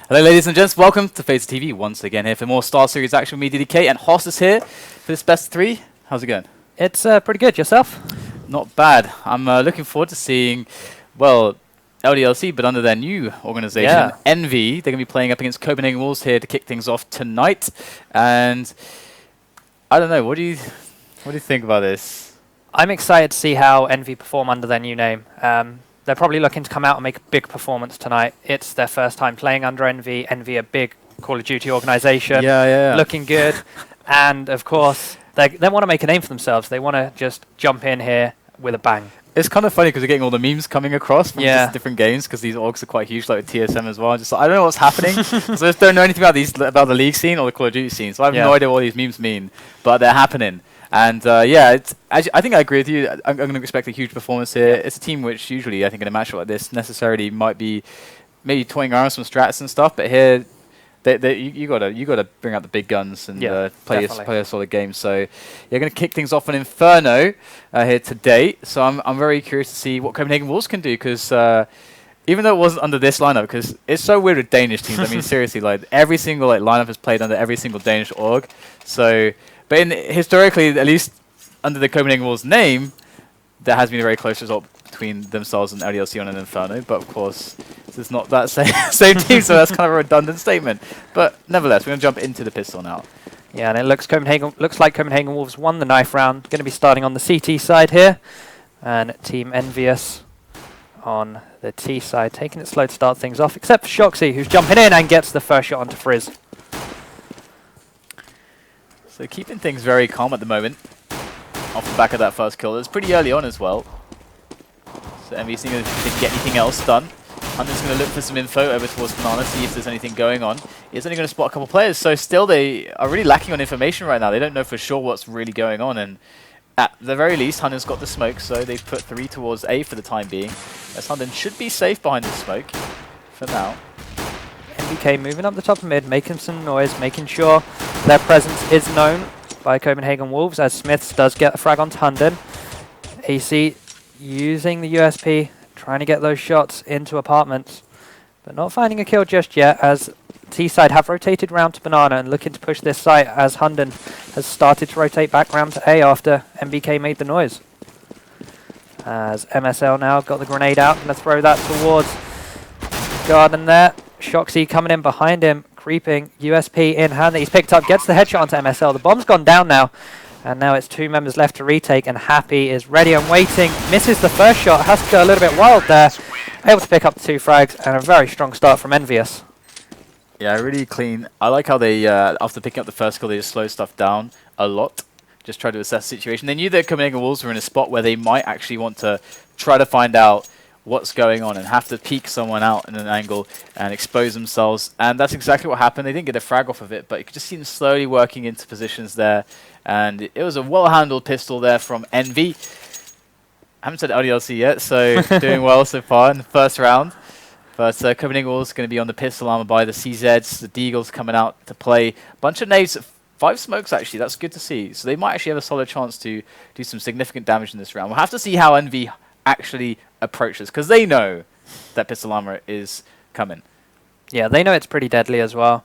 Hello ladies and gents, welcome to SLTV TV once again here for more StarSeries action with me, DDK, and Hoss is here for this best of 3. How's it going? It's pretty good. Yourself? Not bad. I'm looking forward to seeing, well, LDLC, but under their new organization, EnVy. They're going to be playing up against Copenhagen Wolves here to kick things off tonight. And I don't know, what do you think about this? I'm excited to see how EnVy perform under their new name. They're probably looking to come out and make a big performance tonight. It's their first time playing under EnVy. EnVy, a big Call of Duty organization, looking good. And of course, they want to make a name for themselves. They want to just jump in here with a bang. It's kind of funny because you're getting all the memes coming across from just different games because these orgs are quite huge, like TSM as well. Just like, I don't know what's happening. So I just don't know anything about the League scene or the Call of Duty scene. So I have no idea what these memes mean, but they're happening. And I think I agree with you. I'm going to expect a huge performance here. It's a team which usually, I think, in a matchup like this, necessarily might be maybe toying around some strats and stuff. But here, you gotta bring out the big guns and play a solid game. So you're going to kick things off on Inferno here today. So I'm very curious to see what Copenhagen Wolves can do because even though it wasn't under this lineup, because it's so weird with Danish teams. I mean, seriously, like every single lineup is played under every single Danish org. So. But historically, at least under the Copenhagen Wolves name, there has been a very close result between themselves and LDLC and Inferno. But of course, it's not that same team, so that's kind of a redundant statement. But nevertheless, we're going to jump into the pistol now. Yeah, and it looks like Copenhagen Wolves won the knife round. Going to be starting on the CT side here, and Team EnVyUs on the T side, taking it slow to start things off, except for shoxy, who's jumping in and gets the first shot onto Friis. So keeping things very calm at the moment, off the back of that first kill. It's pretty early on as well. So EnVyUs seeing if they can get anything else done. HUNDEN's going to look for some info over towards Banana, see if there's anything going on. He's only going to spot a couple players, so still they are really lacking on information right now. They don't know for sure what's really going on, and at the very least, HUNDEN's got the smoke, so they've put 3 towards A for the time being. As HUNDEN should be safe behind the smoke for now. NBK moving up the top of mid, making some noise, making sure their presence is known by Copenhagen Wolves, as SmithZz does get a frag onto HUNDEN. AC using the USP, trying to get those shots into apartments, but not finding a kill just yet, as T-side have rotated round to Banana and looking to push this site, as HUNDEN has started to rotate back round to A after NBK made the noise. As MSL now got the grenade out, going to throw that towards Garden there. shoxy coming in behind him, creeping, USP in hand that he's picked up, gets the headshot onto MSL. The bomb's gone down now, and now it's 2 members left to retake, and Happy is ready and waiting. Misses the first shot, has to go a little bit wild there. Able to pick up the 2 frags, and a very strong start from EnVyUs. Yeah, really clean. I like how they, after picking up the first kill, they just slow stuff down a lot. Just try to assess the situation. They knew that Copenhagen Wolves were in a spot where they might actually want to try to find out what's going on and have to peek someone out in an angle and expose themselves. And that's exactly what happened. They didn't get a frag off of it, but you could just see them slowly working into positions there. And it was a well-handled pistol there from EnVy. I haven't said LDLC yet, so doing well so far in the first round. But Copenhagen Wolves going to be on the pistol armor by the CZs. The Deagles coming out to play. Bunch of nades, 5 smokes actually. That's good to see. So they might actually have a solid chance to do some significant damage in this round. We'll have to see how EnVy actually approaches, because they know that pistol armor is coming. Yeah, they know it's pretty deadly as well.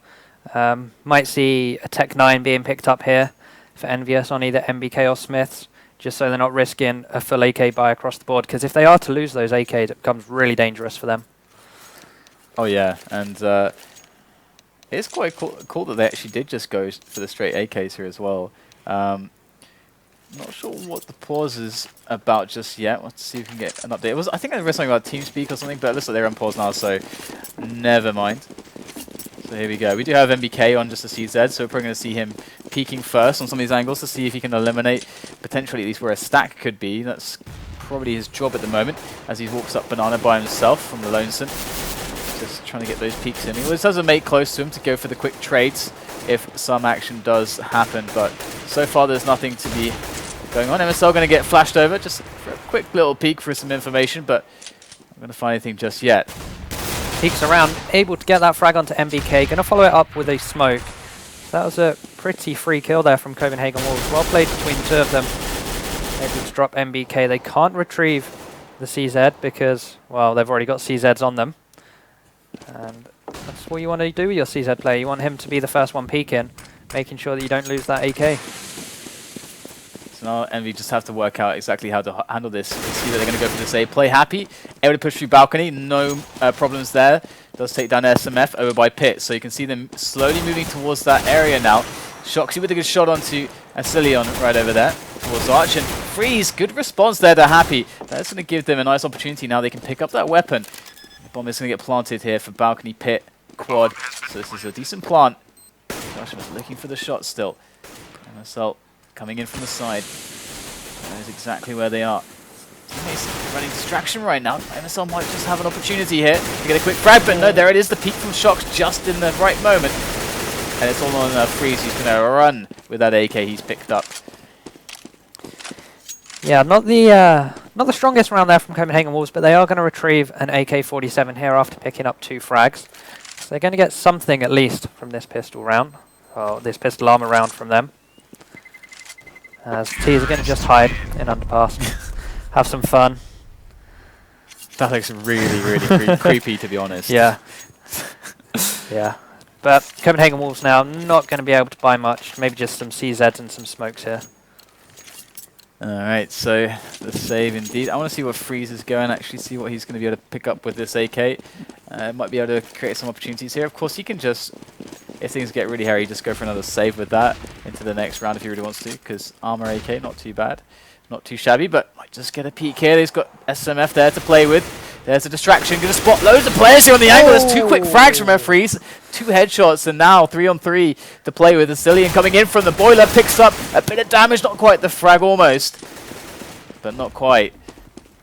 Might see a Tech 9 being picked up here for EnVyUs on either NBK or SmithZz, just so they're not risking a full AK buy across the board, because if they are to lose those AKs, it becomes really dangerous for them. Oh yeah, and it's quite cool that they actually did just go for the straight AKs here as well. Not sure what the pause is about just yet. Let's see if we can get an update. I think I read something about TeamSpeak or something, but it looks like they're on pause now, so never mind. So here we go. We do have NBK on just the CZ, so we're probably going to see him peeking first on some of these angles to see if he can eliminate potentially at least where a stack could be. That's probably his job at the moment as he walks up Banana by himself from the Larsen. Just trying to get those peeks in. He always has a mate close to him to go for the quick trades if some action does happen, but so far there's nothing to be going on. MSL going to get flashed over just for a quick little peek for some information, but I'm going to find anything just yet. Peeks around, able to get that frag onto NBK, going to follow it up with a smoke. That was a pretty free kill there from Copenhagen Wolves. Well played between the 2 of them. Able to drop NBK. They can't retrieve the CZ because, well, they've already got CZs on them. And That's what you want to do with your CZ player. You want him to be the first one peeking, making sure that you don't lose that AK. So now EnVy just have to work out exactly how to handle this. You see that they're going to go for the save. Play happy, able to push through balcony, no problems there. Does take down SMF over by Pit, so you can see them slowly moving towards that area now. shoxy with a good shot onto AcilioN right over there towards Arch, and Friis, good response there to Happy. That's going to give them a nice opportunity now. They can pick up that weapon. The bomb is going to get planted here for balcony, Pit, quad. So this is a decent plant. Gosh, was looking for the shot still. MSL coming in from the side. Knows exactly where they are. Teammates running distraction right now. MSL might just have an opportunity here to get a quick frag, but no, there it is. The peek from shox just in the right moment. And it's all on Friis. He's going to run with that AK he's picked up. Yeah, not the strongest round there from Copenhagen Wolves, but they are going to retrieve an AK-47 here after picking up 2 frags. So they're going to get something at least from this pistol round, or this pistol armor round from them. As T's are going to just hide in underpass, have some fun. That looks really, really creepy, to be honest. Yeah. Yeah. But Copenhagen Wolves now not going to be able to buy much, maybe just some CZs and some smokes here. Alright, so the save indeed. I want to see what Friis is going, actually see what he's going to be able to pick up with this AK. Might be able to create some opportunities here. Of course, he can just, if things get really hairy, just go for another save with that into the next round if he really wants to, because armor AK, not too bad. Not too shabby, but might just get a peek here. He's got SMF there to play with. There's a distraction. Going to spot loads of players here on the angle. There's 2 quick frags from Friis. 2 headshots, and now 3-on-3 to play with. AcilioN coming in from the boiler. Picks up a bit of damage. Not quite the frag, almost. But not quite.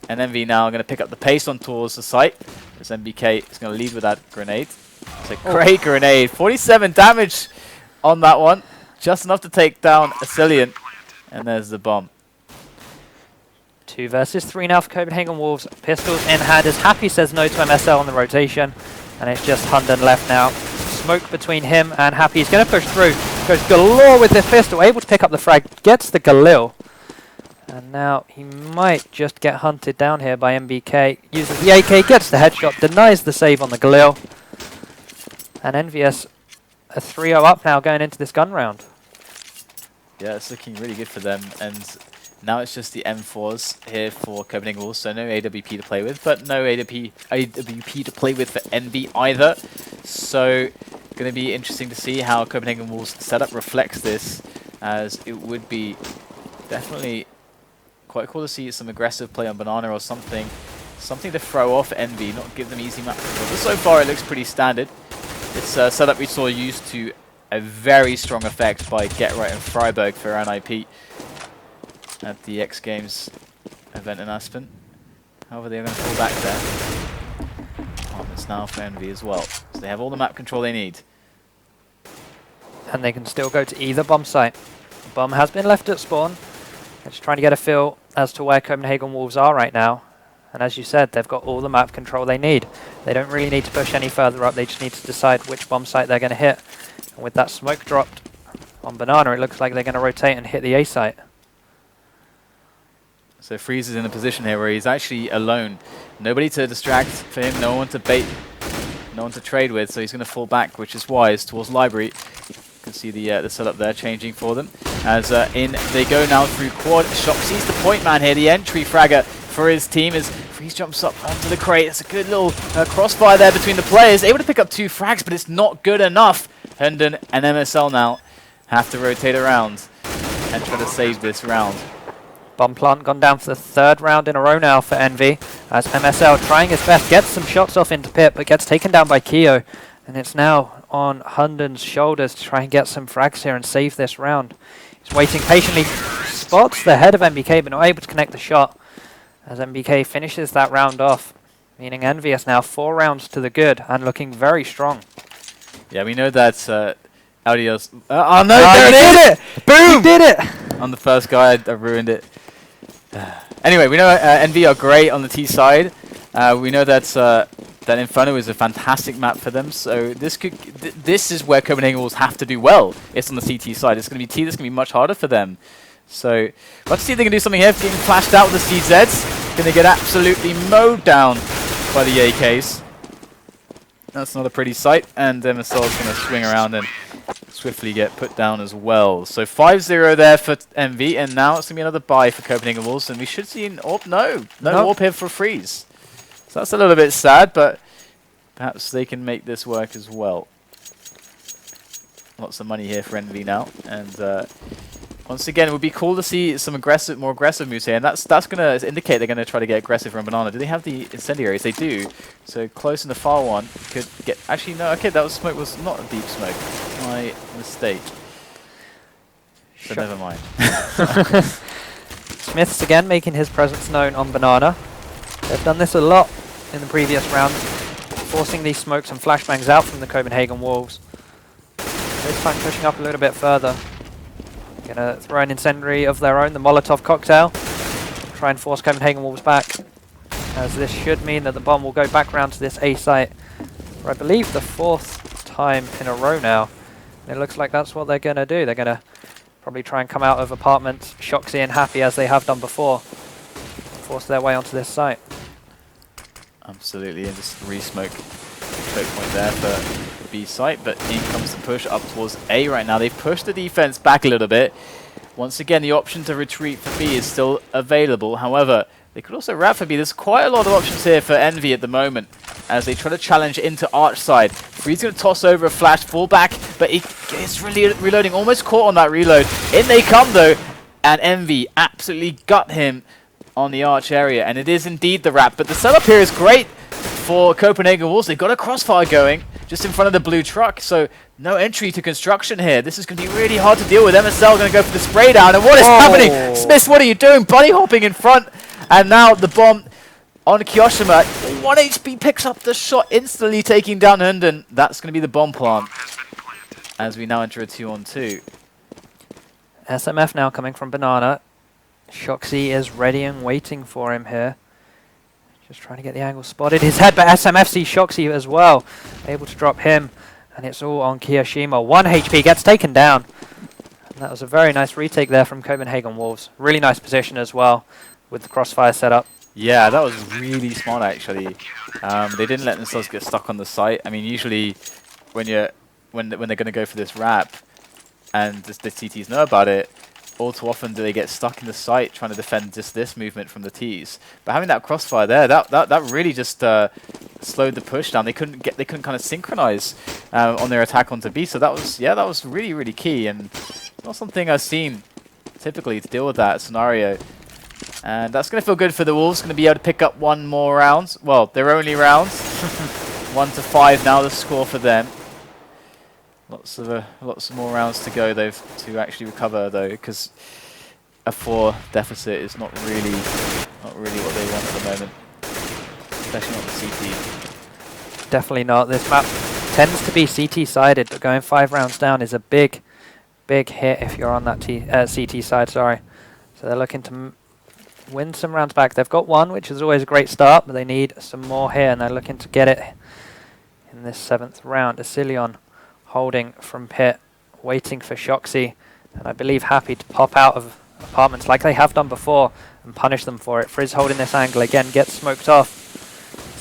And EnVy now going to pick up the pace on towards the site. As NBK is going to lead with that grenade. It's a great grenade. 47 damage on that one. Just enough to take down AcilioN. And there's the bomb. 2 versus 3 now for Copenhagen Wolves. Pistols in hand as Happy says no to MSL on the rotation. And it's just HUNDEN left now. Smoke between him and Happy. He's going to push through. Goes galore with this pistol. Able to pick up the frag. Gets the Galil. And now he might just get hunted down here by NBK. Uses the AK. Gets the headshot. Denies the save on the Galil. And EnVyUs a 3-0 up now going into this gun round. Yeah, it's looking really good for them. And now it's just the M4s here for Copenhagen Wolves, so no AWP to play with, but no AWP to play with for EnVy either. So going to be interesting to see how Copenhagen Wolves setup reflects this, as it would be definitely quite cool to see some aggressive play on Banana or something to throw off EnVy, not give them easy map control. But so far it looks pretty standard. It's a setup we saw used to a very strong effect by GetRight and Freiburg for NIP at the X Games event in Aspen. However, they're going to fall back there. Apartments now for EnVy as well. So they have all the map control they need. And they can still go to either bomb site. The bomb has been left at spawn. They're just trying to get a feel as to where Copenhagen Wolves are right now. And as you said, they've got all the map control they need. They don't really need to push any further up. They just need to decide which bomb site they're going to hit. And with that smoke dropped on Banana, it looks like they're going to rotate and hit the A site. So Friis is in a position here where he's actually alone. Nobody to distract for him, no one to bait, no one to trade with, so he's going to fall back, which is wise, towards Library. You can see the setup there changing for them. As in they go now through quad. shox sees the point man here, the entry fragger for his team as Friis jumps up onto the crate. It's a good little crossfire there between the players. Able to pick up 2 frags, but it's not good enough. HUNDEN and MSL now have to rotate around and try to save this round. Bomb plant gone down for the 3rd round in a row now for EnVy, as MSL trying his best, gets some shots off into Pit, but gets taken down by Kio. And it's now on HUNDEN's shoulders to try and get some frags here and save this round. He's waiting patiently, spots the head of NBK, but not able to connect the shot, as NBK finishes that round off, meaning EnVyUs now 4 rounds to the good and looking very strong. Yeah, we know that Audio's... oh no, there it is! Boom! He did it! On the first guy, I ruined it. Anyway, we know EnVy are great on the T side. We know that that Inferno is a fantastic map for them. So this could this is where Copenhagen Wolves have to do well. It's on the CT side. It's going to be T. That's going to be much harder for them. So let's see if they can do something here. Getting flashed out with the CZs. Going to get absolutely mowed down by the AKs. That's not a pretty sight, and MSL is going to swing around and swiftly get put down as well. So 5-0 there for EnVy, and now it's going to be another bye for Copenhagen Wolves, and we should see an AWP. No AWP here for Friis. So that's a little bit sad, but perhaps they can make this work as well. Lots of money here for EnVy now, and once again, it would be cool to see some more aggressive moves here, and that's going to indicate they're going to try to get aggressive from Banana. Do they have the incendiaries? They do. So close in the far one could get. Actually, no. Okay, that smoke was not a deep smoke. My mistake. So never mind. SmithZz again making his presence known on Banana. They've done this a lot in the previous rounds, forcing these smokes and flashbangs out from the Copenhagen Wolves. This time pushing up a little bit further. Gonna throw an incendiary of their own, the Molotov cocktail. Try and force Copenhagen Wolves back, as this should mean that the bomb will go back round to this A site for I believe the 4th time in a row now. And it looks like that's what they're gonna do. They're gonna probably try and come out of apartments, shoxy and happy as they have done before. Force their way onto this site. Absolutely, and just re-smoke choke point there for B site, but in comes the push up towards A right now. They've pushed the defense back a little bit. Once again, the option to retreat for B is still available. However, they could also wrap for B. There's quite a lot of options here for EnVy at the moment as they try to challenge into Arch side. Friis going to toss over a flash, fall back, but he is really reloading, almost caught on that reload. In they come though, and EnVy absolutely gut him on the Arch area, and it is indeed the wrap. But the setup here is great for Copenhagen Wolves. They've got a crossfire going just in front of the blue truck, so no entry to construction here. This is going to be really hard to deal with. MSL going to go for the spray down, and what is happening? SmithZz, what are you doing? Bunny hopping in front, and now the bomb on kioShiMa. 1 HP picks up the shot, instantly taking down HUNDEN. That's going to be the bomb plant as we now enter a 2-on-2. SMF now coming from Banana. shoxy is ready and waiting for him here. Just trying to get the angle spotted. His head, but SMF sees shoxy as well. Able to drop him, and it's all on kioShiMa. 1 HP gets taken down. And that was a very nice retake there from Copenhagen Wolves. Really nice position as well with the crossfire setup. Yeah, that was really smart actually. They didn't let themselves get stuck on the site. I mean, usually when they're going to go for this wrap, and the CTs know about it, all too often do they get stuck in the site trying to defend just this movement from the Ts. But having that crossfire there, that really just slowed the push down. They couldn't kind of synchronize on their attack onto B. So that was really key, and not something I've seen typically to deal with that scenario. And that's going to feel good for the Wolves. Going to be able to pick up 1 more round. Well, their only round. 1-5 now the score for them. Lots of more rounds to go though to actually recover though, because a 4 deficit is not really what they want at the moment, especially not the CT. Definitely not. This map tends to be CT sided, but going 5 rounds down is a big hit if you're on that CT side. Sorry. So they're looking to win some rounds back. They've got 1, which is always a great start, but they need some more here, and they're looking to get it in this 7th round. AcilioN holding from pit, waiting for shoxy, and I believe happy to pop out of apartments like they have done before and punish them for it. Friis holding this angle again, gets smoked off.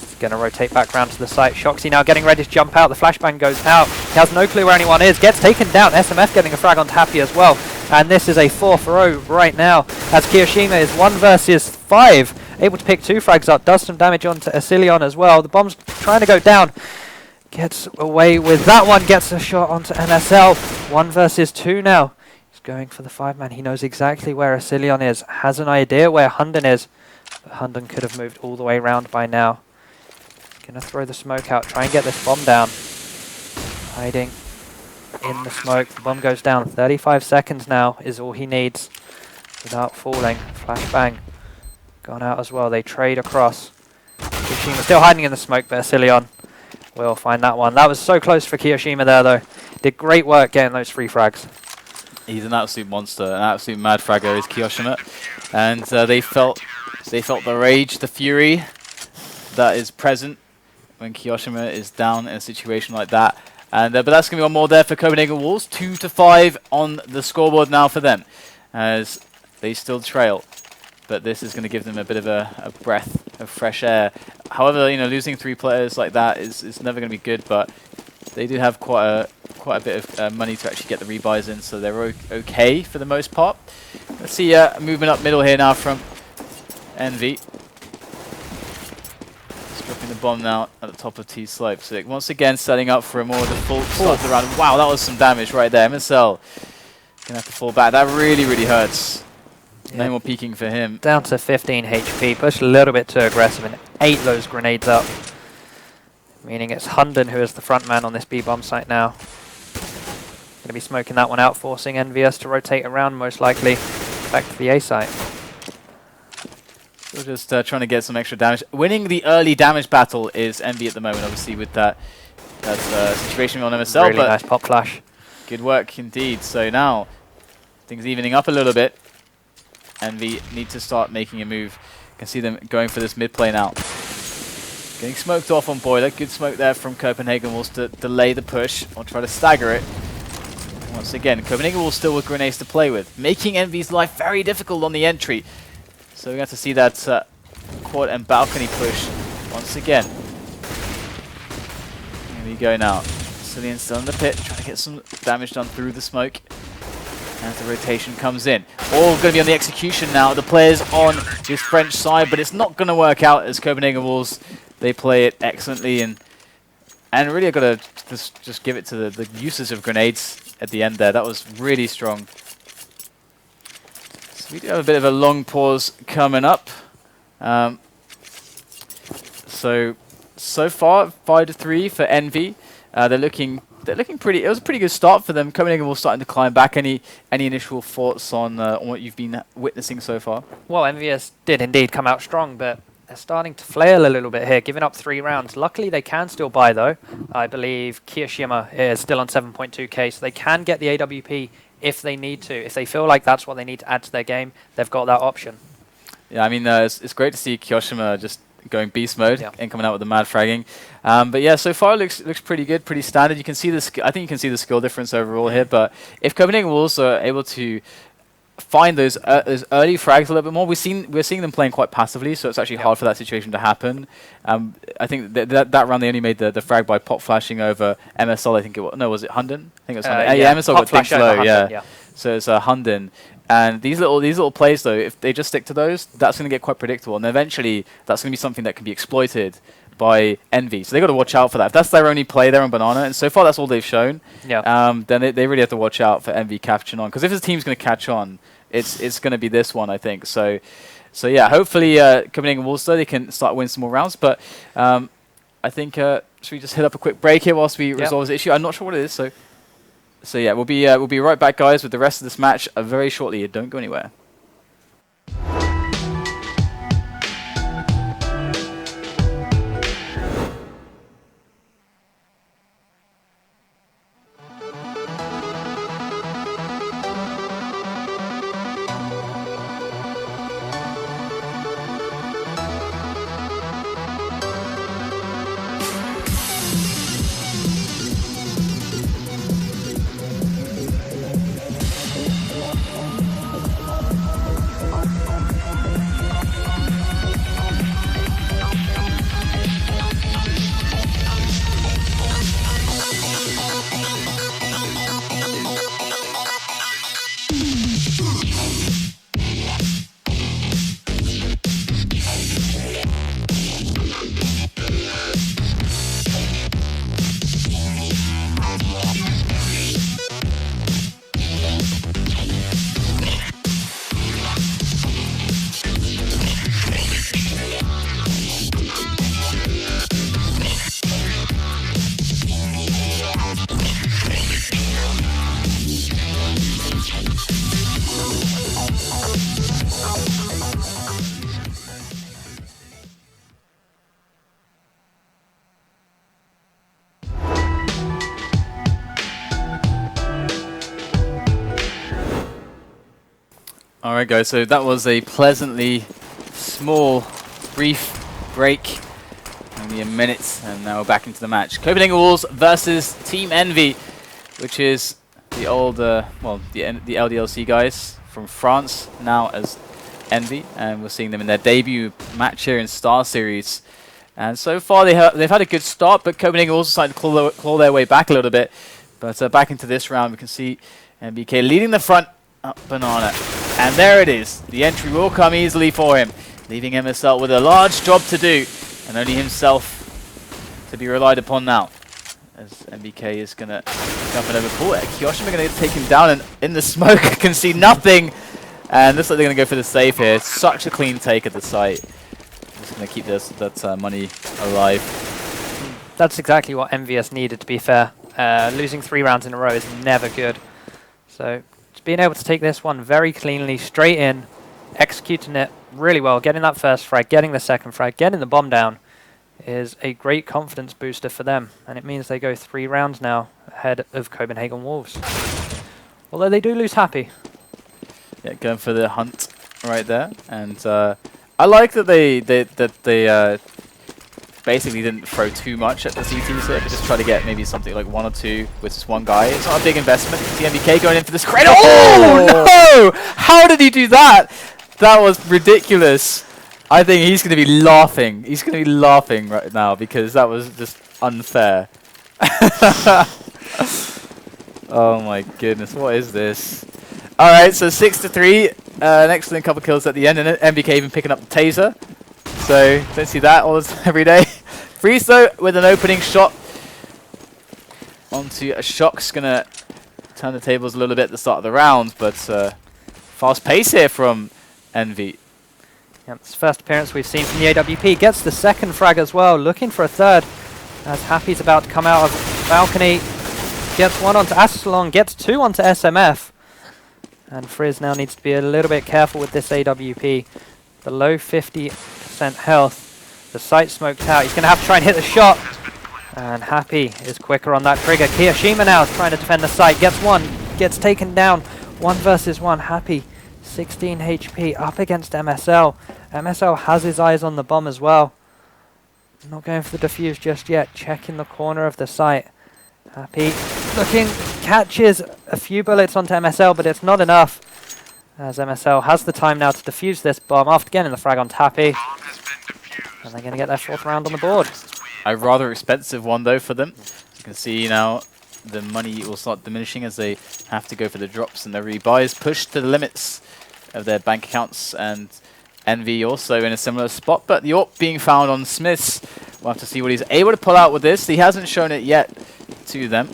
He's going to rotate back round to the site. shoxy now getting ready to jump out. The flashbang goes out. He has no clue where anyone is. Gets taken down. SMF getting a frag onto Happy as well. And this is a 4-for-0 right now as kioShiMa is 1 versus 5. Able to pick 2 frags up. Does some damage onto AcilioN as well. The bomb's trying to go down. Gets away with that one, gets a shot onto MSL. 1 versus 2 now. He's going for the 5-man. He knows exactly where AcilioN is, has an idea where HUNDEN is. But HUNDEN could have moved all the way around by now. Gonna throw the smoke out, try and get this bomb down. Hiding in the smoke. The bomb goes down. 35 seconds now is all he needs without falling. Flashbang gone out as well. They trade across. kioShiMa still hiding in the smoke, but AcilioN will find that one. That was so close for kioShiMa there, though. Did great work getting those 3 frags. He's an absolute monster, an absolute mad fragger is kioShiMa, and they felt the rage, the fury that is present when kioShiMa is down in a situation like that. And but that's going to be 1 more there for Copenhagen Wolves. 2-5 on the scoreboard now for them, as they still trail but this is going to give them a bit of a breath of fresh air. However, you know, losing 3 players like that is never going to be good, but they do have quite a bit of money to actually get the rebuys in, so they're okay for the most part. Let's see movement up middle here now from EnVy. Dropping the bomb now at the top of T slope. So once again setting up for a more default start to the round. Wow, that was some damage right there. MSL gonna have to fall back. That really, really hurts. Yeah. No more peeking for him. Down to 15 HP, pushed a little bit too aggressive and ate those grenades up. Meaning it's HUNDEN who is the front man on this B-bomb site now. Gonna be smoking that one out, forcing EnVyUs to rotate around most likely back to the A site. We're just trying to get some extra damage. Winning the early damage battle is EnVy at the moment, obviously, with that situation on MSL. Really nice pop flash. Good work indeed. So now, things evening up a little bit. EnVy need to start making a move. You can see them going for this mid play now. Getting smoked off on Boiler. Good smoke there from Copenhagen Wolves to delay the push or try to stagger it. Once again, Copenhagen Wolves still with grenades to play with, making EnVy's life very difficult on the entry. So we have to see that quad and balcony push once again. Here we go now. AcilioN still in the pit, trying to get some damage done through the smoke. As the rotation comes in. All going to be on the execution now. The players on this French side, but it's not going to work out as Copenhagen Wolves, they play it excellently. And really I've got to just give it to the uses of grenades at the end there. That was really strong. We do have a bit of a long pause coming up. So far 5-3 for EnVy. They're looking pretty. It was a pretty good start for them. Copenhagen Wolves starting to climb back. Any initial thoughts on what you've been witnessing so far? Well, EnVyUs did indeed come out strong, but they're starting to flail a little bit here, giving up 3 rounds. Luckily, they can still buy though. I believe kioShiMa is still on 7.2k, so they can get the AWP if they need to. If they feel like that's what they need to add to their game, they've got that option. Yeah, I mean, it's great to see kioShiMa just going beast mode and coming out with the mad fragging. But yeah, so far it looks pretty good, pretty standard. You can see the I think you can see the skill difference overall here. But if Copenhagen Wolves are able to find those early frags a little bit more, we're seeing them playing quite passively, so it's actually hard for that situation to happen. I think that round they only made the frag by pop flashing over MSL. I think it was was it HUNDEN? I think it was HUNDEN. Yeah, MSL got things low. Yeah, so it's HUNDEN. And these little plays though, if they just stick to those, that's going to get quite predictable, and eventually that's going to be something that can be exploited by EnVy. So they got to watch out for that. If that's their only play there on Banana, and so far that's all they've shown, then they really have to watch out for EnVy catching on. Because if his team's going to catch on, it's going to be this one, I think. So yeah, hopefully Copenhagen Wolves though, they can start winning some more rounds. But I think should we just hit up a quick break here whilst we resolve this issue? I'm not sure what it is. So yeah, we'll be right back, guys, with the rest of this match very shortly. Don't go anywhere. Alright guys, so that was a pleasantly small, brief break. Only a minute, and now we're back into the match. Copenhagen Wolves versus Team EnVy, which is the old, the LDLC guys from France, now as EnVy, and we're seeing them in their debut match here in StarSeries. And so far they've had a good start, but Copenhagen also started to claw their way back a little bit. But back into this round, we can see NBK leading the front up Banana. And there it is. The entry will come easily for him, leaving MSL with a large job to do, and only himself to be relied upon now. As NBK is going to jump in over pool. kioShiMa going to take him down, and in the smoke can see nothing. And looks like they're going to go for the save here. Such a clean take at the site. Just going to keep that money alive. That's exactly what EnVyUs needed, to be fair. Losing 3 rounds in a row is never good. So just being able to take this one very cleanly, straight in, executing it really well, getting that first frag, getting the second frag, getting the bomb down, is a great confidence booster for them. And it means they go 3 rounds now ahead of Copenhagen Wolves. Although they do lose happy. Yeah, going for the hunt right there. And I like that they basically didn't throw too much at the CT, so they just try to get maybe something like 1 or 2 with just one guy. It's not a big investment. You can see NBK going in for this cradle. Oh no! How did he do that? That was ridiculous. I think he's going to be laughing. He's going to be laughing right now because that was just unfair. Oh my goodness, what is this? Alright, so 6-3. An excellent couple kills at the end, and NBK even picking up the taser. So, don't see that every day. Friis though, with an opening shot onto a shox. Going to turn the tables a little bit at the start of the round, but fast pace here from EnVy. Yep, it's the first appearance we've seen from the AWP. Gets the second frag as well, looking for a third. As Happy's about to come out of balcony. Gets 1 onto AcilioN, gets 2 onto SMF. And Friis now needs to be a little bit careful with this AWP. Below 50% health. The site smoked out. He's going to have to try and hit the shot. And Happy is quicker on that trigger. kioShiMa now is trying to defend the site. Gets 1, gets taken down. 1 versus 1. Happy, 16 HP up against MSL. MSL has his eyes on the bomb as well. Not going for the defuse just yet. Checking the corner of the site. Happy looking, catches a few bullets onto MSL, but it's not enough. As MSL has the time now to defuse this bomb after getting the frag onto Happy. And they're going to get their 4th round on the board. A rather expensive one though for them. You can see now the money will start diminishing as they have to go for the drops, and their rebuys pushed to the limits of their bank accounts. And EnVy also in a similar spot, but the AWP being found on SmithZz. We'll have to see what he's able to pull out with this. He hasn't shown it yet to them,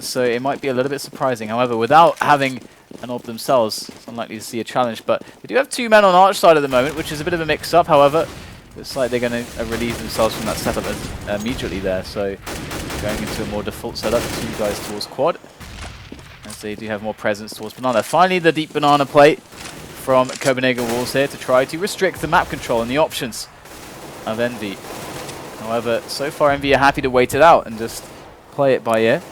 so it might be a little bit surprising. However, without having an AWP themselves, it's unlikely to see a challenge. But they do have 2 men on Arch side at the moment, which is a bit of a mix-up. However, looks like they're going to relieve themselves from that setup immediately there. So going into a more default setup, 2 guys towards quad, as they do have more presence towards banana. Finally, the deep banana play from Copenhagen Wolves here to try to restrict the map control and the options of EnVy. However, so far EnVy are happy to wait it out and just play it by ear.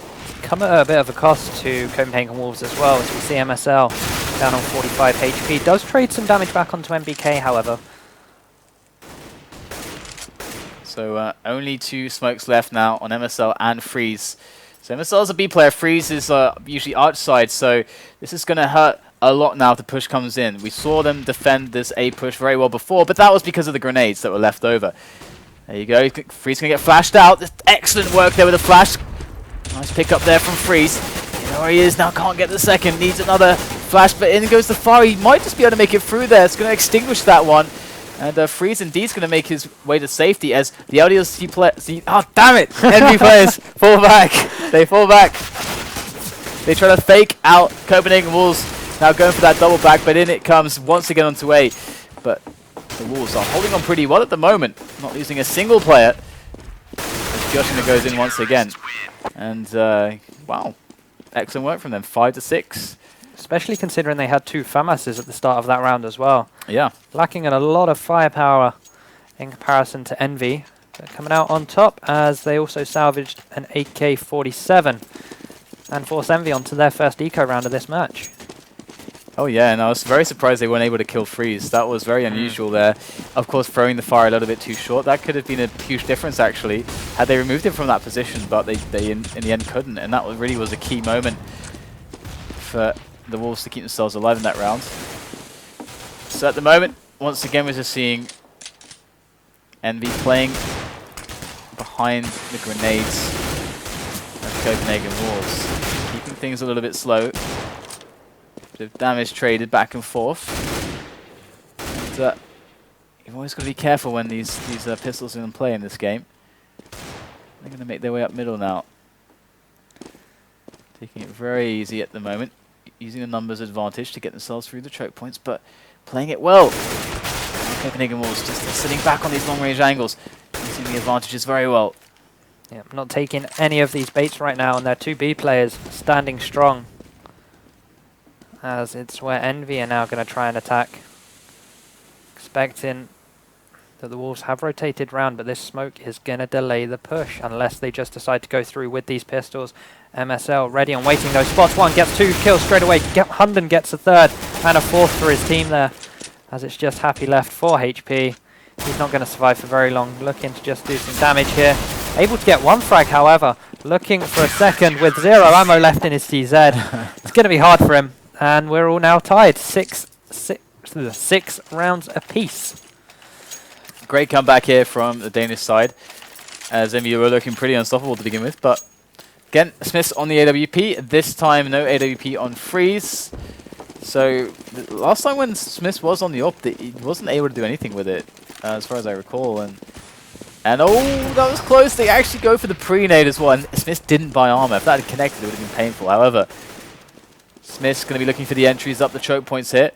Come at a bit of a cost to Copenhagen Wolves as well, as we see MSL down on 45 HP. Does trade some damage back onto NBK, however. So only 2 smokes left now on MSL and Friis. So MSL is a B player, Friis is usually Arch side, so this is going to hurt a lot now if the push comes in. We saw them defend this A push very well before, but that was because of the grenades that were left over. There you go, Friis going to get flashed out. Excellent work there with the flash. Nice pick up there from Friis. You know where he is now, can't get the second, needs another flash, but in goes the fire. He might just be able to make it through there. It's going to extinguish that one. And Friis indeed is going to make his way to safety as the LDLC players... Oh, damn it! EnVy players fall back. They fall back. They try to fake out Copenhagen Wolves. Now going for that double back, but in it comes once again onto A. But the Wolves are holding on pretty well at the moment. Not losing a single player. As kioShiMa goes in once again. And, wow. Excellent work from them. 5-6. Especially considering they had 2 FAMASs at the start of that round as well. Yeah. Lacking in a lot of firepower in comparison to EnVy. They're coming out on top as they also salvaged an AK-47 and force EnVy onto their first eco round of this match. Oh yeah, and I was very surprised they weren't able to kill Friis. That was very unusual there. Of course, throwing the fire a little bit too short. That could have been a huge difference, actually, had they removed him from that position, but they in the end couldn't, and that really was a key moment for the Wolves to keep themselves alive in that round. So at the moment, once again, we're just seeing Envy playing behind the grenades of Copenhagen Wolves, keeping things a little bit slow. Bit of damage traded back and forth. And, you've always got to be careful when these pistols are in play in this game. They're going to make their way up middle now. Taking it very easy at the moment, using the numbers advantage to get themselves through the choke points, but playing it well. Copenhagen Wolves just sitting back on these long-range angles, using the advantages very well. Yeah, not taking any of these baits right now, and their 2B players standing strong. As it's where Envy are now going to try and attack. Expecting that the Wolves have rotated round, but this smoke is going to delay the push unless they just decide to go through with these pistols. MSL ready and waiting those spots. One gets 2 kills straight away. Hunden gets a 3rd and a 4th for his team there, as it's just Happy left 4 HP. He's not going to survive for very long. Looking to just do some damage here. Able to get 1 frag, however. Looking for a second with 0 ammo left in his TZ. It's going to be hard for him. And we're all now tied. 6 rounds apiece. Great comeback here from the Danish side, as EnVyUs were looking pretty unstoppable to begin with. But again, SmithZz on the AWP. This time, no AWP on Friis. So last time when SmithZz was on the op, he wasn't able to do anything with it, as far as I recall. And oh, that was close. They actually go for the pre-nade as well. And SmithZz didn't buy armor. If that had connected, it would have been painful. However, SmithZz going to be looking for the entries up the choke points here.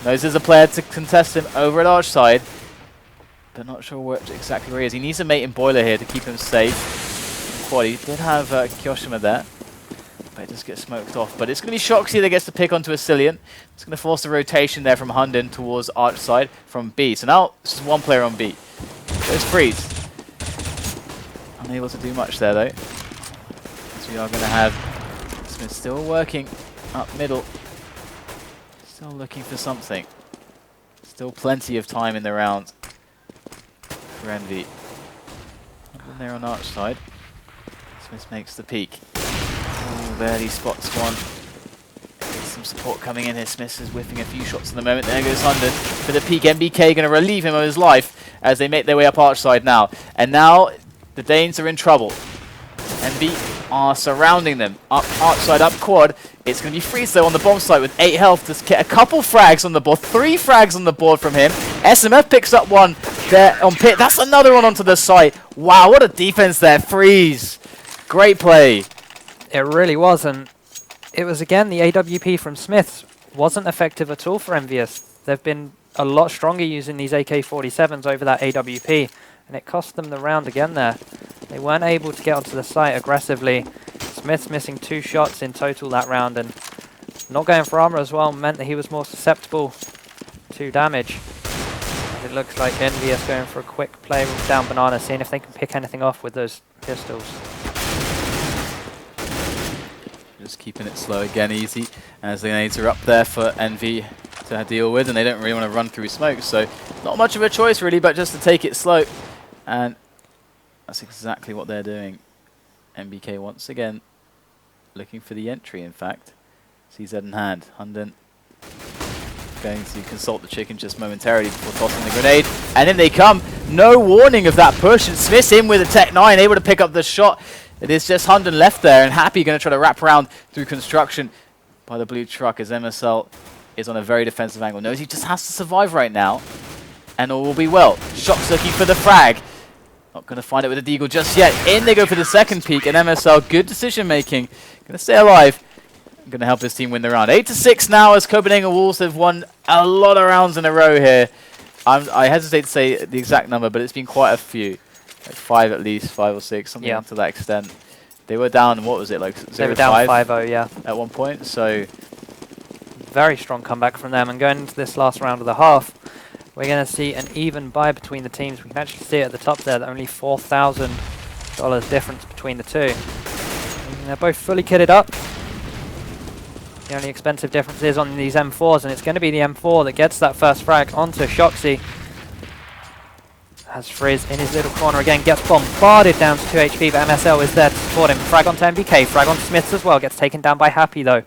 Knows there's a player to contest him over at Arch side, but not sure exactly where he is. He needs a mate in Boiler here to keep him safe. Quad, he did have kioShiMa there, but it just gets smoked off. But it's going to be shoxy that gets to pick onto AcilioN. It's going to force the rotation there from HUNDEN towards Arch side from B. So now it's just 1 player on B. There's Friis. Unable to do much there though. So we are going to have SmithZz still working up middle. Still looking for something. Still plenty of time in the round for Envy. And there on Arch side. SmithZz makes the peek. Oh, barely spots one. Some support coming in here. SmithZz is whiffing a few shots at the moment. There goes HUNDEN for the peek. NBK going to relieve him of his life as they make their way up Arch side now. And now the Danes are in trouble. Envy are surrounding them. Up Arch side, up quad. It's going to be Friis though on the bomb site with 8 health to get a couple frags on the board. 3 frags on the board from him. SMF picks up one there on pit. That's another one onto the site. Wow, what a defense there. Friis. Great play. It really was, and it was again the AWP from SmithZz wasn't effective at all for EnVyUs. They've been a lot stronger using these AK-47s over that AWP, and it cost them the round again there. They weren't able to get onto the site aggressively. SmithZz missing 2 shots in total that round, and not going for armor as well meant that he was more susceptible to damage. And it looks like EnVyUs going for a quick play down Banana, seeing if they can pick anything off with those pistols. Just keeping it slow again, easy, as the grenades are up there for Envy to deal with, and they don't really want to run through smoke, so not much of a choice really, but just to take it slow. And that's exactly what they're doing. NBK once again looking for the entry, in fact. CZ in hand. HUNDEN going to consult the chicken just momentarily before tossing the grenade. And in they come. No warning of that push. And SmithZz in with a Tech 9, able to pick up the shot. It is just HUNDEN left there, and Happy going to try to wrap around through construction by the blue truck as MSL is on a very defensive angle. Knows he just has to survive right now, and all will be well. shox looking for the frag. Not going to find it with a deagle just yet. In they go for the second peek, and MSL, good decision making. Going to stay alive. Going to help his team win the round. 8-6 now as Copenhagen Wolves have won a lot of rounds in a row here. I hesitate to say the exact number, but it's been quite a few. Like 5 at least, 5 or 6, something to that extent. They were down, what was it, like 0-5? They were down 5-0, yeah. At one point, so... Very strong comeback from them, and going into this last round of the half, we're going to see an even buy between the teams. We can actually see it at the top there, that only $4,000 difference between the two. And they're both fully kitted up. The only expensive difference is on these M4s, and it's going to be the M4 that gets that first frag onto shoxy. As Friis in his little corner again gets bombarded down to 2 HP, but MSL is there to support him. Frag onto NBK, frag onto SmithZz as well, gets taken down by Happy though.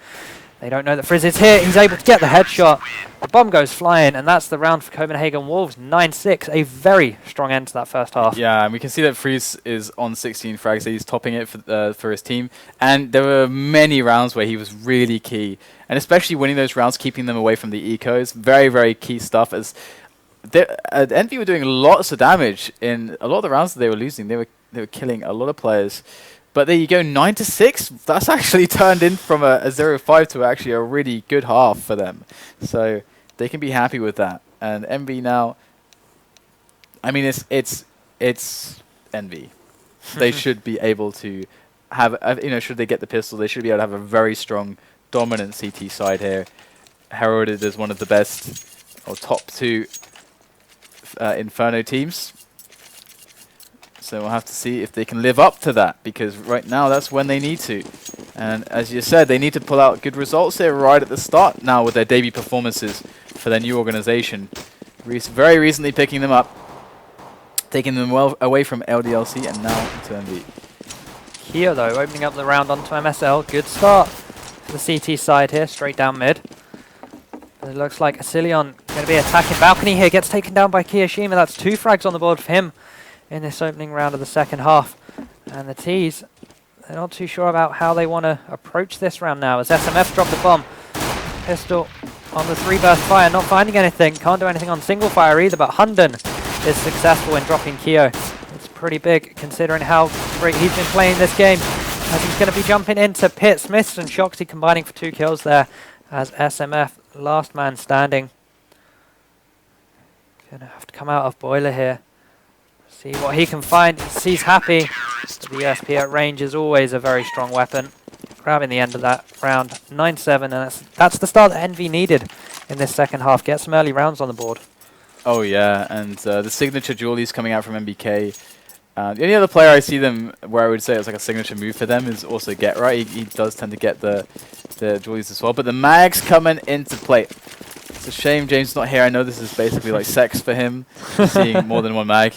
They don't know that Friis is here. He's able to get the headshot. The bomb goes flying, and that's the round for Copenhagen Wolves. 9-6, a very strong end to that first half. Yeah, and we can see that Friis is on 16 frags. He's topping it for his team. And there were many rounds where he was really key. And especially winning those rounds, keeping them away from the ecos. Very, very key stuff. As EnVy were doing lots of damage in a lot of the rounds that they were losing. They were killing a lot of players. But there you go, 9-6. That's actually turned in from a 0-5 to actually a really good half for them. So they can be happy with that. And EnVy now, I mean, it's EnVy. They should be able to have, should they get the pistol, they should be able to have a very strong, dominant CT side here, heralded as one of the best or top 2 Inferno teams. So we'll have to see if they can live up to that, because right now that's when they need to. And as you said, they need to pull out good results here right at the start now with their debut performances for their new organization. Very recently picking them up, taking them well away from LDLC and now to EnVy. Here though, opening up the round onto MSL. Good start for the CT side here, straight down mid. It looks like AcilioN going to be attacking balcony here, gets taken down by kioShiMa. That's 2 frags on the board for him in this opening round of the second half. And the T's, they're not too sure about how they want to approach this round now, as SMF dropped the bomb. Pistol on the 3-burst fire, not finding anything. Can't do anything on single fire either, but HUNDEN is successful in dropping Kio. It's pretty big considering how great he's been playing this game, as he's going to be jumping into pit. SmithZz and shoxy combining for 2 kills there, as SMF, last man standing. Going to have to come out of boiler here. See what he can find. He's happy. The USP at range is always a very strong weapon. Grabbing the end of that round. 9-7, and that's the start that EnVy needed in this second half. Get some early rounds on the board. Oh yeah, and the signature dualies coming out from NBK. The only other player I see them where I would say it's like a signature move for them is also Get Right. He does tend to get the dualies as well. But the mags coming into play. It's a shame James is not here. I know this is basically like sex for him, seeing more than one mag.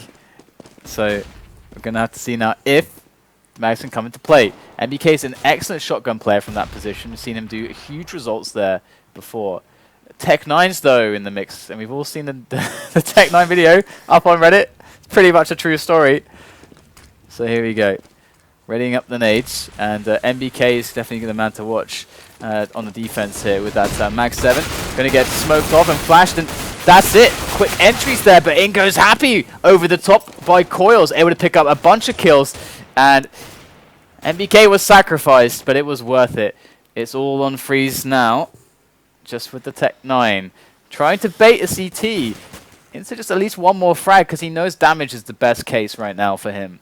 So we're going to have to see now if mags can come into play. NBK is an excellent shotgun player from that position. We've seen him do huge results there before. Tech9's though in the mix, and we've all seen the Tech9 video up on Reddit. It's pretty much a true story. So here we go. Readying up the nades, and NBK is definitely the man to watch on the defense here with that Mag 7. Going to get smoked off and flashed, and that's it. Quick entries there, but in goes Happy over the top by Coils, able to pick up a bunch of kills, and NBK was sacrificed, but it was worth it. It's all on Friis now, just with the Tech9. Trying to bait a CT into just at least one more frag, because he knows damage is the best case right now for him.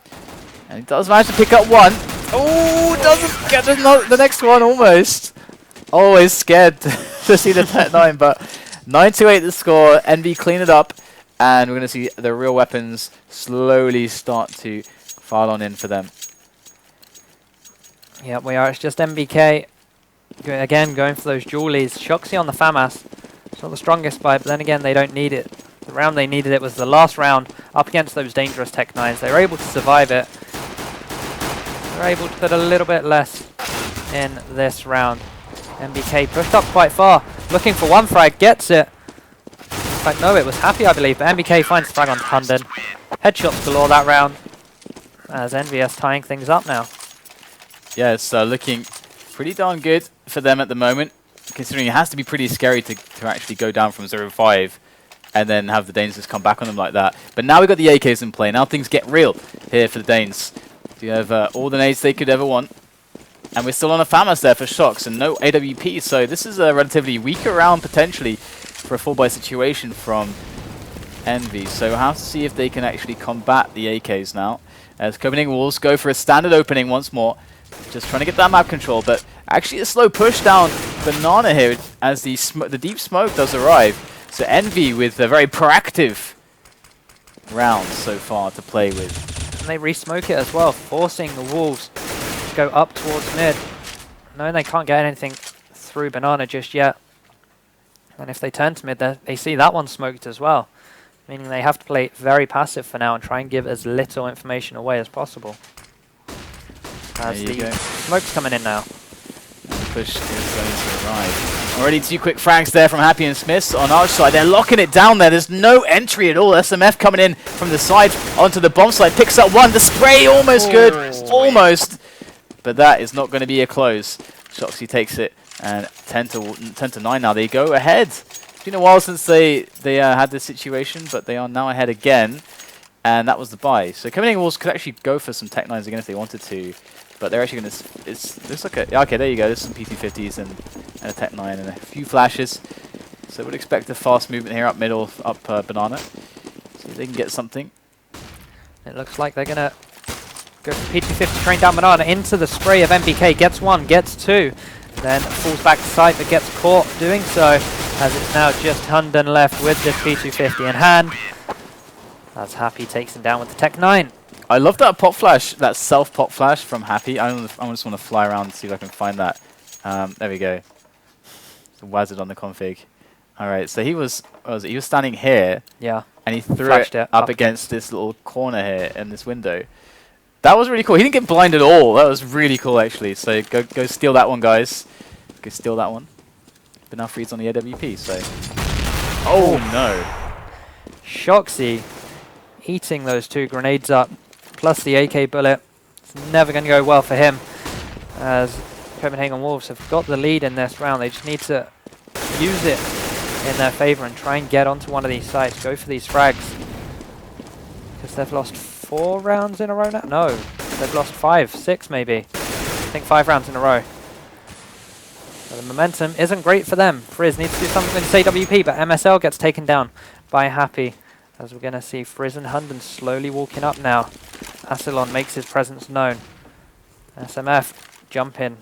And he does manage to pick up one. Oh, doesn't get the next one almost. Always scared to see the Tech9, but 9-8 the score. EnVy clean it up, and we're going to see the real weapons slowly start to file on in for them. Yep, we are. It's just NBK again going for those dualies. shoxy on the FAMAS. It's not the strongest fight, but then again they don't need it. The round they needed it was the last round up against those dangerous Tech9s. They were able to survive it. They're able to put a little bit less in this round. NBK pushed up quite far, looking for one frag, gets it. In fact, no, it was Happy, I believe, but NBK finds the frag on HUNDEN. Headshots galore that round, as EnVyUs tying things up now. Yeah, it's looking pretty darn good for them at the moment, considering it has to be pretty scary to actually go down from 0-5 and then have the Danes just come back on them like that. But now we've got the AKs in play. Now things get real here for the Danes. You have all the nades they could ever want. And we're still on a FAMAS there for shox and no AWP, so this is a relatively weaker round potentially for a full-buy situation from EnVy. So we'll have to see if they can actually combat the AKs now. As Copenhagen Wolves go for a standard opening once more. Just trying to get that map control, but actually a slow push down Banana here as the deep smoke does arrive. So EnVy with a very proactive round so far to play with. And they re-smoke it as well, forcing the Wolves to go up towards mid. Knowing they can't get anything through Banana just yet. And if they turn to mid, they see that one smoked as well. Meaning they have to play very passive for now and try and give as little information away as possible. As the smoke's coming in now. push is going to arrive. Already 2 quick frags there from Happy and SmithZz on our side. They're locking it down there. There's no entry at all. SMF coming in from the side onto the bomb side. Picks up one. The spray almost good. Almost. But that is not going to be a close. shoxy takes it. And 10 to 9 now. They go ahead. It's been a while since they had this situation, but they are now ahead again. And that was the buy. So Copenhagen Wolves could actually go for some Tech 9s again if they wanted to. But they're actually going to... It looks like a... Yeah, okay, there you go. There's some P250s and a Tech 9 and a few flashes. So we'd expect a fast movement here up middle, up Banana. See if they can get something. It looks like they're going to go for P250, train down Banana into the spray of NBK. Gets 1, gets 2. Then falls back to site but gets caught doing so. As it's now just HUNDEN left with this P250 in hand. As Happy takes him down with the Tech 9. I love that pop flash, that self pop flash from Happy. I just want to fly around and see if I can find that. There we go. So Wazard on the config. All right, so he was standing here. Yeah. And he threw it up against this little corner here in this window. That was really cool. He didn't get blind at all. That was really cool actually. So go steal that one, guys. Go steal that one. But now Friis on the AWP. So. Oh no. shoxy eating those 2 grenades up, plus the AK bullet. It's never going to go well for him, as Copenhagen Wolves have got the lead in this round. They just need to use it in their favor and try and get onto one of these sites, go for these frags. Because they've lost 4 rounds in a row now? No, they've lost 5, 6 maybe. I think 5 rounds in a row. So the momentum isn't great for them. Friis needs to do something with his AWP, but MSL gets taken down by Happy. As we're going to see Friis and HUNDEN slowly walking up now. AcilioN makes his presence known. SMF jumping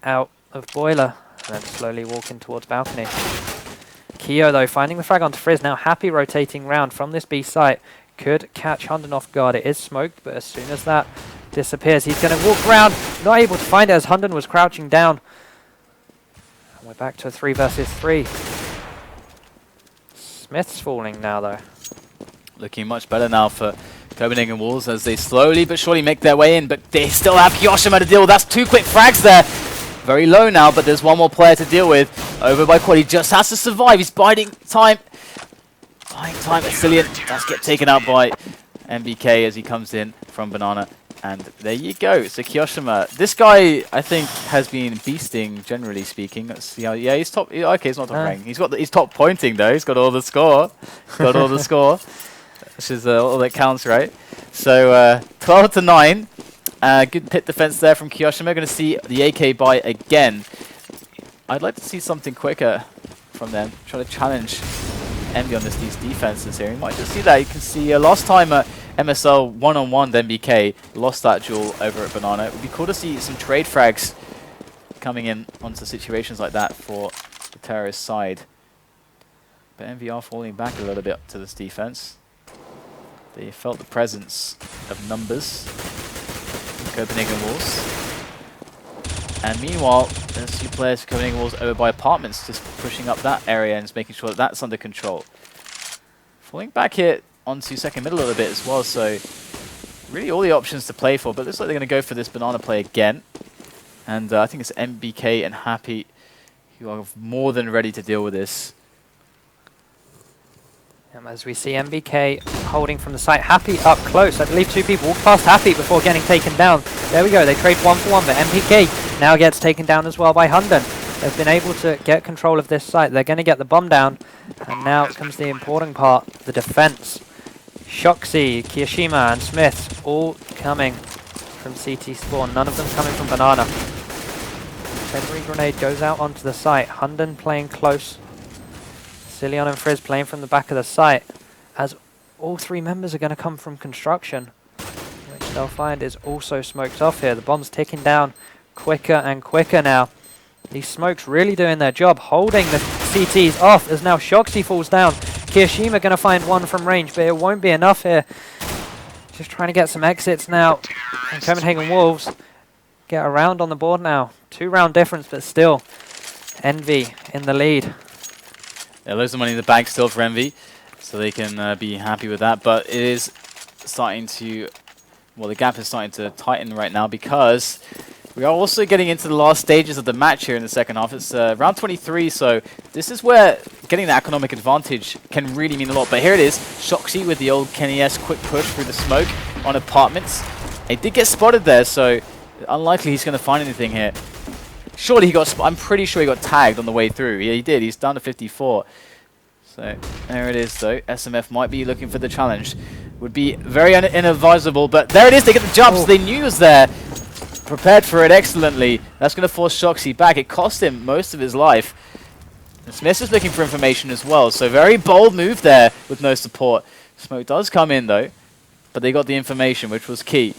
out of Boiler and then slowly walking towards balcony. Kio though finding the frag onto Friis, now Happy rotating round from this B site. Could catch HUNDEN off guard. It is smoked, but as soon as that disappears, he's going to walk around. Not able to find it as HUNDEN was crouching down. And we're back to a 3 versus 3. SmithZz falling now though. Looking much better now for Copenhagen Wolves as they slowly but surely make their way in, but they still have kioShiMa to deal with. That's 2 quick frags there. Very low now, but there's 1 more player to deal with. Over by Quad, he just has to survive. He's biding time. Buying time. AcilioN does get taken out by NBK as he comes in from Banana. And there you go. So kioShiMa. This guy, I think, has been beasting, generally speaking. Let's see how... Yeah, he's top... Okay, he's not top rank. He's top pointing, though. He's got all the score. Got all the score. Which is all that counts, right? So 12 to 9. Good pit defense there from kioShiMa. Going to see the AK buy again. I'd like to see something quicker from them. Try to challenge Envy on these defenses here. You might just see that. You can see last time MSL one-on-one NBK lost that duel over at Banana. It would be cool to see some trade frags coming in onto situations like that for the terrorist side. But Envy are falling back a little bit to this defense. They felt the presence of numbers from Copenhagen Wolves. And meanwhile, there's 2 players for Copenhagen Wolves over by apartments, just pushing up that area and just making sure that that's under control. Falling back here onto second middle a little bit as well, so really all the options to play for, but it looks like they're going to go for this Banana play again. And I think it's NBK and Happy who are more than ready to deal with this. As we see NBK holding from the site, Happy up close. I believe 2 people walk past Happy before getting taken down. There we go, they trade 1 for 1, but NBK now gets taken down as well by HUNDEN. They've been able to get control of this site. They're going to get the bomb down, and now comes the important part, the defense. shoxy, kioShiMa and SmithZz all coming from CT spawn, none of them coming from Banana. Every grenade goes out onto the site. HUNDEN playing close. AcilioN and Friis playing from the back of the site, as all 3 members are going to come from construction, which they'll find is also smoked off here. The bomb's ticking down quicker and quicker now. These smokes really doing their job, holding the CTs off as now shoxy falls down. kioShiMa going to find 1 from range, but it won't be enough here. Just trying to get some exits now. And Copenhagen Wolves get around on the board now. 2 round difference, but still Envy in the lead. Yeah, loads of money in the bank still for Envy, so they can be happy with that. But it is starting to... Well, the gap is starting to tighten right now because We are also getting into the last stages of the match here in the second half. It's round 23, so this is where getting the economic advantage can really mean a lot. But here it is, shoxy with the old Kenny S quick push through the smoke on apartments. He did get spotted there, so unlikely he's going to find anything here. Surely he got, I'm pretty sure he got tagged on the way through. Yeah, he did. He's down to 54. So there it is, though. SMF might be looking for the challenge. Would be very inadvisable, but there it is. They get the jumps. They knew he was there. Prepared for it excellently. That's going to force shoxy back. It cost him most of his life. And SmithZz is looking for information as well, so very bold move there with no support. Smoke does come in, though, but they got the information, which was key.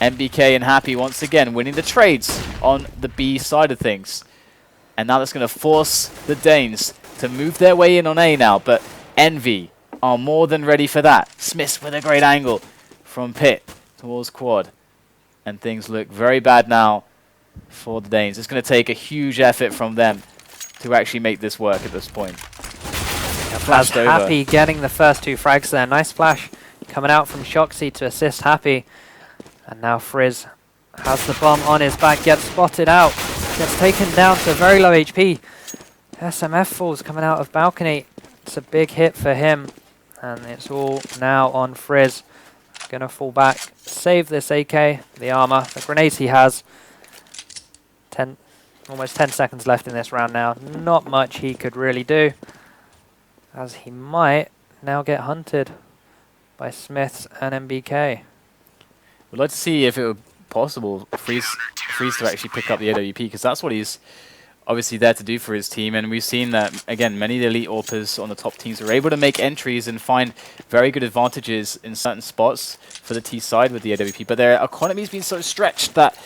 NBK and Happy once again winning the trades on the B side of things. And now that's going to force the Danes to move their way in on A now, but Envy are more than ready for that. SmithZz with a great angle from pit towards quad. And things look very bad now for the Danes. It's going to take a huge effort from them to actually make this work at this point. Flashed over. Happy getting the first 2 frags there. Nice flash coming out from shoxy to assist Happy. And now Friis has the bomb on his back, gets spotted out, gets taken down to very low HP. SMF falls coming out of balcony. It's a big hit for him. And it's all now on Friis. Gonna fall back, save this AK, the armor, the grenades he has. Almost 10 seconds left in this round now. Not much he could really do, as he might now get hunted by SmithZz and NBK. We'd like to see if it were possible for Friis to actually pick up the AWP, because that's what he's obviously there to do for his team. And we've seen that, again, many of the elite AWPers on the top teams are able to make entries and find very good advantages in certain spots for the T side with the AWP. But their economy's been so stretched that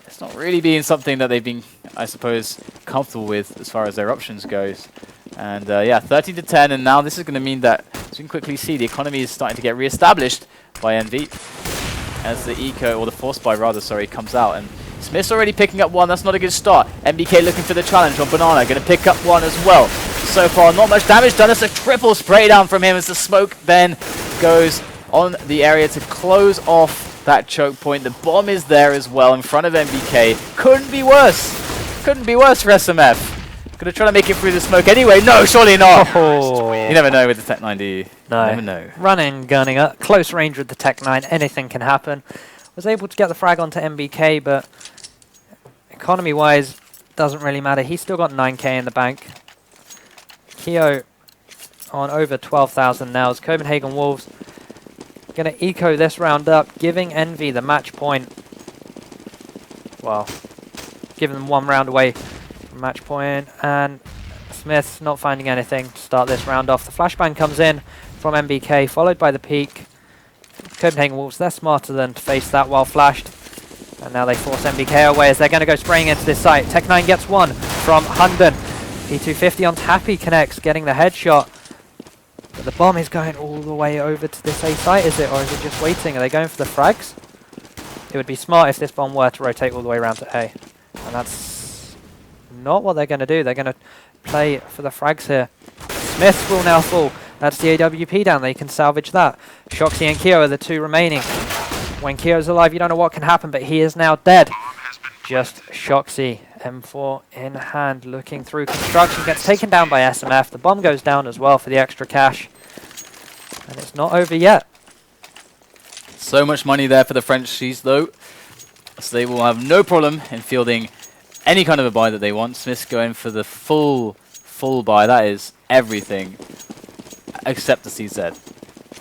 it's not really been something that they've been, I suppose, comfortable with as far as their options goes. And yeah, 13 to 10, and now this is going to mean that, as we can quickly see, the economy is starting to get re-established by Envy as the eco, or the force buy rather, sorry, comes out. And SmithZz already picking up one. That's not a good start. NBK looking for the challenge on Banana. Going to pick up one as well. So far, not much damage done. It's a triple spray down from him as the smoke then goes on the area to close off that choke point. The bomb is there as well in front of NBK. Couldn't be worse. Couldn't be worse for SMF. Going to try to make it through the smoke anyway. No, surely not. Oh. You never know with the Tech 9, do you? No. You never know. Running, gunning up. Close range with the Tech 9. Anything can happen. Was able to get the frag onto NBK, but economy-wise, doesn't really matter. He's still got 9k in the bank. Keo on over 12,000 now as Copenhagen Wolves going to eco this round up, giving Envy the match point. Well, giving them 1 round away from match point, and SmithZz not finding anything to start this round off. The flashbang comes in from NBK, followed by the peak. Copenhagen Wolves, they're smarter than to face that while flashed. And now they force NBK away as they're going to go spraying into this site. Tech 9 gets one from HUNDEN. P250 on Happy connects, getting the headshot. But the bomb is going all the way over to this A site, is it? Or is it just waiting? Are they going for the frags? It would be smart if this bomb were to rotate all the way around to A. And that's not what they're going to do. They're going to play for the frags here. SmithZz will now fall. That's the AWP down. They can salvage that. shoxy and Keo are the 2 remaining. When Keo's alive, you don't know what can happen, but he is now dead. Just shoxy. M4 in hand, looking through construction. Gets taken down by SMF. The bomb goes down as well for the extra cash. And it's not over yet. So much money there for the Frenchies, though. So they will have no problem in fielding any kind of a buy that they want. SmithZz going for the full buy. That is everything except the CZ.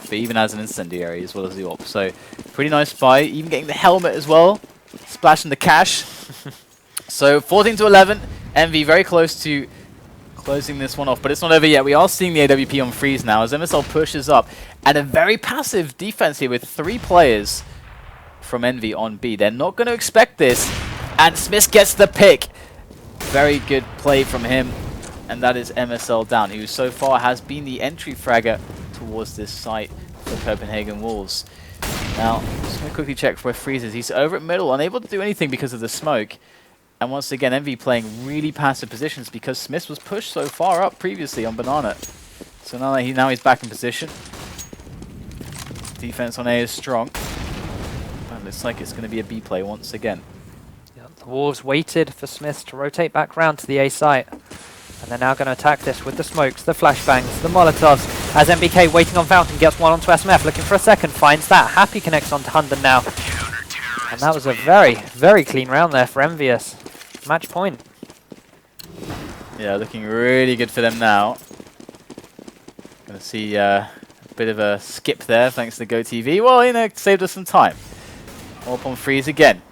But even as an incendiary as well as the AWP. So pretty nice buy. Even getting the helmet as well. Splashing the cash. So 14 to 11. Envy very close to closing this one off. But it's not over yet. We are seeing the AWP on Friis now as MSL pushes up. And a very passive defense here with 3 players from Envy on B. They're not going to expect this. And SmithZz gets the pick. Very good play from him. And that is MSL down, who so far has been the entry fragger towards this site for Copenhagen Wolves. Now, just going to quickly check where Friis is. He's over at middle, unable to do anything because of the smoke. And once again, Envy playing really passive positions because SmithZz was pushed so far up previously on Banana. So now he's back in position. Defense on A is strong. And looks like it's going to be a B play once again. Yep. The Wolves waited for SmithZz to rotate back round to the A site. And they're now going to attack this with the smokes, the flashbangs, the molotovs. As NBK waiting on Fountain gets one onto SMF, looking for a second, finds that. Happy connects onto HUNDEN now. And that was a very, very clean round there for EnVyUs. Match point. Yeah, looking really good for them now. Gonna see a bit of a skip there thanks to GoTV. Well, you know, saved us some time. Up on Friis again.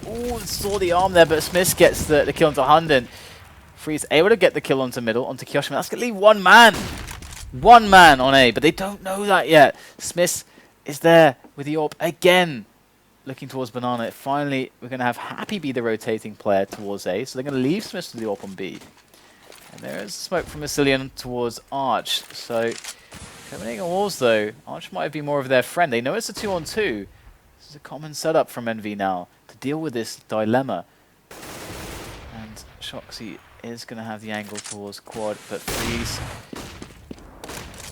Ooh, saw the arm there, but SmithZz gets the kill onto HUNDEN. Friis able to get the kill onto middle, onto kioShiMa. That's going to leave one man. One man on A, but they don't know that yet. SmithZz is there with the AWP again. Looking towards Banana. Finally, we're going to have Happy be the rotating player towards A. So they're going to leave SmithZz to the AWP on B. And there is smoke from AcilioN towards Arch. So, Copenhagen Wolves though, Arch might be more of their friend. They know it's a 2-on-2. This is a common setup from EnVy now to deal with this dilemma. And shoxy is going to have the angle towards quad, but Friis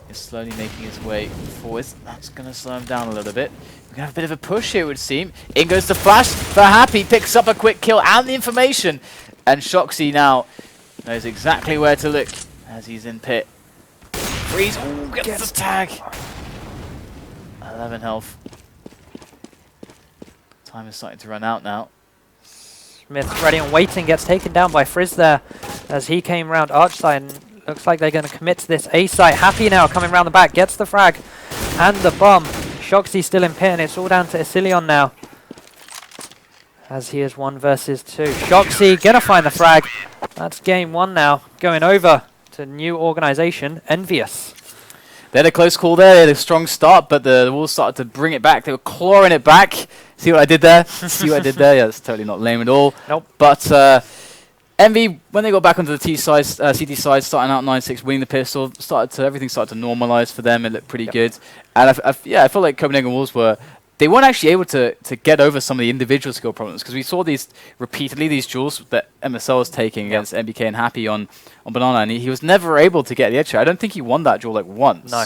is slowly making his way forwards. That's going to slow him down a little bit. We're going to have a bit of a push here, it would seem. In goes the flash for Happy, picks up a quick kill and the information. And shoxy now knows exactly where to look as he's in pit. Friis, ooh, gets the tag. 11 health. Time is starting to run out now. SmithZz ready and waiting, gets taken down by Friis there as he came round Arch side, and looks like they're going to commit to this A site. Happy now coming round the back, gets the frag and the bomb. shoxy still in pit, and it's all down to AcilioN now as he is 1 versus 2. shoxy gonna find the frag. That's game 1 now, going over to new organisation, EnVyUs. They had a close call there, they had a strong start, but the Wolves started to bring it back. They were clawing it back. See what I did there? See what I did there? Yeah, that's totally not lame at all. Nope. But EnVy, when they got back onto the T side, CT side, starting out 9-6, winning the pistol, everything started to normalise for them. It looked pretty good. And I felt like Copenhagen Wolves they weren't actually able to get over some of the individual skill problems, because we saw these repeatedly, these duels that MSL was taking against NBK and Happy on Banana, and he was never able to get the edge. I don't think he won that duel like once. No.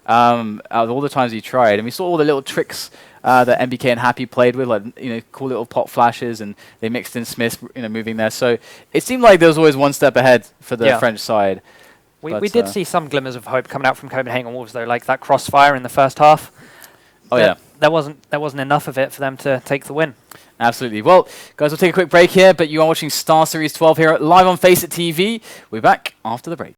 Out of all the times he tried, and we saw all the little tricks that NBK and Happy played with, like cool little pop flashes, and they mixed in SmithZz, moving there. So it seemed like there was always one step ahead for the French side. We did see some glimmers of hope coming out from Copenhagen Wolves though, like that crossfire in the first half. Oh yeah. There wasn't enough of it for them to take the win. Absolutely. Well, guys, we'll take a quick break here, but you are watching StarSeries 12 here live on Face It TV. We're back after the break.